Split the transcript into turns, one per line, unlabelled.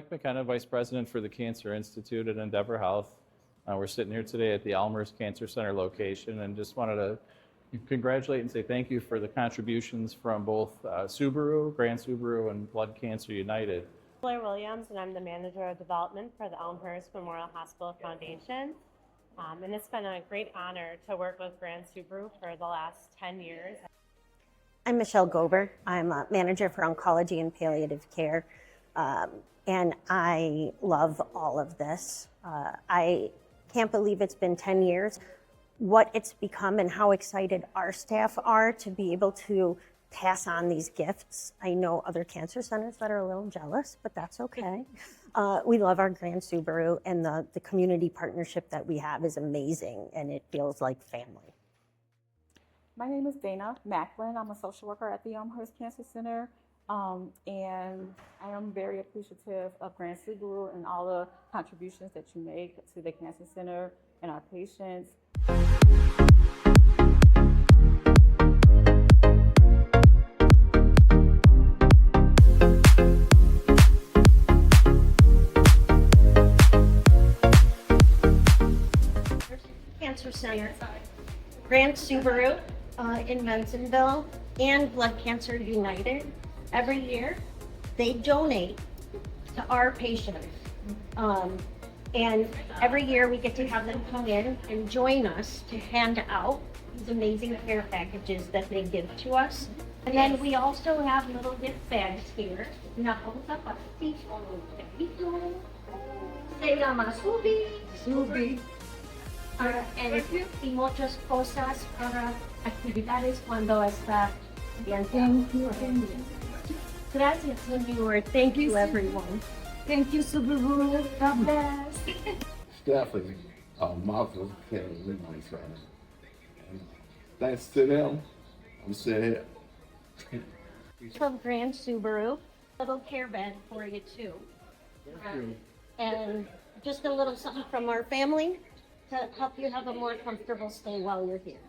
Mike McKenna, Vice President for the Cancer Institute at Endeavor Health. We're sitting here today at the Elmhurst Cancer Center location and just wanted to congratulate and say thank you for the contributions from both Subaru, Grand Subaru, and Blood Cancer United.
Blair Williams, and I'm the Manager of Development for the Elmhurst Memorial Hospital Foundation. And it's been a great honor to work with Grand Subaru for the last 10 years.
I'm Michelle Gober. I'm a manager for oncology and palliative care, and I love all of this. I can't believe it's been 10 years, what it's become and how excited our staff are to be able to pass on these gifts. I know other cancer centers that are a little jealous, but that's okay. We love our Grand Subaru, and the community partnership that we have is amazing, and it feels like family.
My name is Dana Macklin. I'm a social worker at the Elmhurst Cancer Center, and I am very appreciative of Grand Subaru and all the contributions that you make to the Cancer Center and our patients.
Cancer Center, Grand Subaru in Nelsonville, and Blood Cancer United. Every year, they donate to our patients. And every year we get to have them come in and join us to hand out these amazing care packages that they give to us. And then we also have little gift bags here. Se llama Subi. Y muchas cosas para actividades cuando está bien. Gracias, señor. Thank you, everyone.
Thank you, Subaru. God bless.
Definitely a mouth of care, my friend. Thanks to them, I'm still here.
From Grand Subaru, little care bag for you too. And just a little something from our family to help you have a more comfortable stay while you're here.